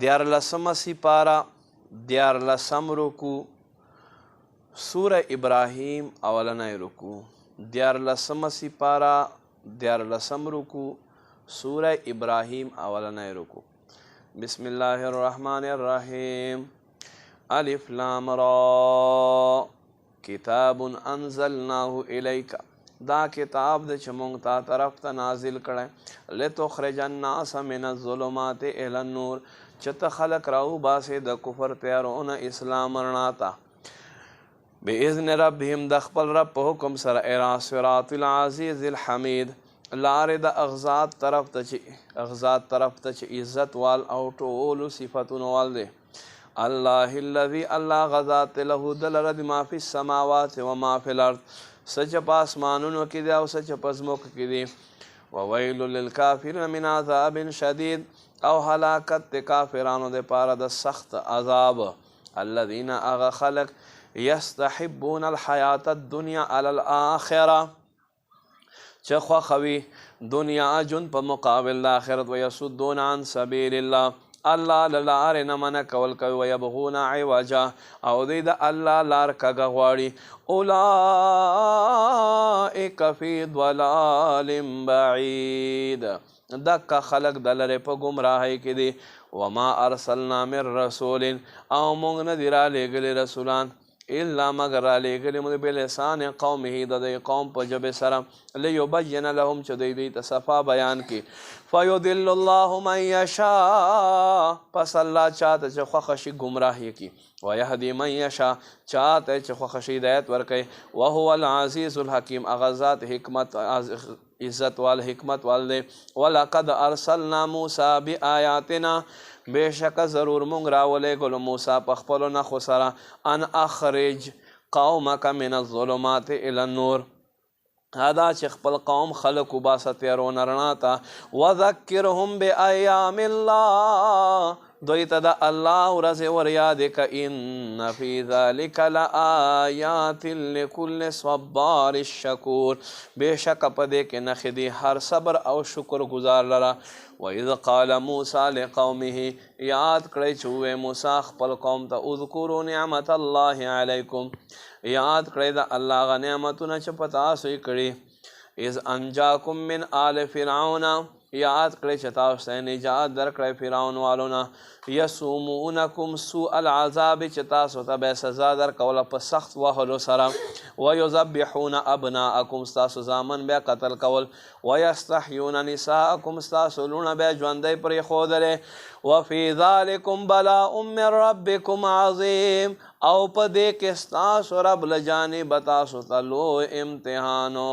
دیارلسم سپارہ دیارلسم رکو سورہ ابراہیم اولنائی رکو دیارلسم سپارہ دیارلسم رکو سورہ ابراہیم اولنائی رکو بسم اللہ الرحمن الرحیم الف لام را کتاب انزلناه الیک دا کتاب د چمونږ تا طرف ته نازل کړی لتخرج الناس من الظلمات الى النور چې ته خلق راو باسې د کفر تیارونه اسلام رڼا ته باذن ربهم د خپل رب په حکم سره الى صراط العزیز الحمید لارې د اغزاد طرف ته چې عزت وال او ټولو صفتونو وال دی الله الذي الله غذات له دلرد ما فی السماوات و ما فی الارض سچ په اسمانونو کې دی او سچ په ځمکو کې دی وویل للکافرین من عذاب شدید او هلاکت د کافرانو د پاره د سخت عذاب الذين اغ خلق یستحبون الحیات الدنیا علی الاخره چې خوښوي دنیا ژوند په مقابل د آخرت ویصدون عن سبیل الله الله لارې نه منع کول کوي ویبغون عوجا او دوی د الله لار کږه غواړي اولئک فی ضلال بعید دکه خلق د لرې په ګمراهۍ کې دي وما ارسلنا من رسول او موږ نه دي رالیږلي رسولان الا مگر رالیږلي موږ بلسان قومه د دوی قوم په ژبې سره لیبین لهم چې دوی ته صفا بیان کړي فیضل الله من یشاء پس الله چاته چې خوښه شي ګمراهي کړي ویهدي من یشاء چاته چې خوښه شي هدایت ورکوي وهو العزیز الحکیم هغه ذات حکمت عزت وال حکمت وال دی ولقد ارسلنا موسی بآیاتنا بېشکه ضرور مونږ راولېږلو موسی په خپلو نښو سره ان اخرج قومک من الظلمات الى النور دا چې خپل قوم خلق وباسه تیارونه رڼا ته وذکرهم بایام الله دوی ته د الله ورځې ور یادې که ان فی ذلک لآیات لکل صبار شکور بېشکه په دې کې نښې دي هر صبر او شکر ګزار لره وإذ قال موسی لقومه یاد کړئ چې وویې موسی خپل قوم ته اذکروا نعمت الله علیکم یاد کړئ د الله هغه نعمتونه چې په تاسو یې کړي اذ انجاکم من آل فرعون یاد کړئ چې تاسو ته نجات درکړی فرعون والو نه یسومونکم سوء العذاب چې تاسو ته به سزا درکوله په سخت وهلو سره ویذبحون ابناءکم ستاسو زامن بیا قتل کول ویستحیون نساءکم ستاسو لوڼه بیا ژوندی پرېښودلې وفي ذلکم بلاء من ربکم عظیم او په دې کې ستاسو رب له جانبه تاسو ته لوی امتحانو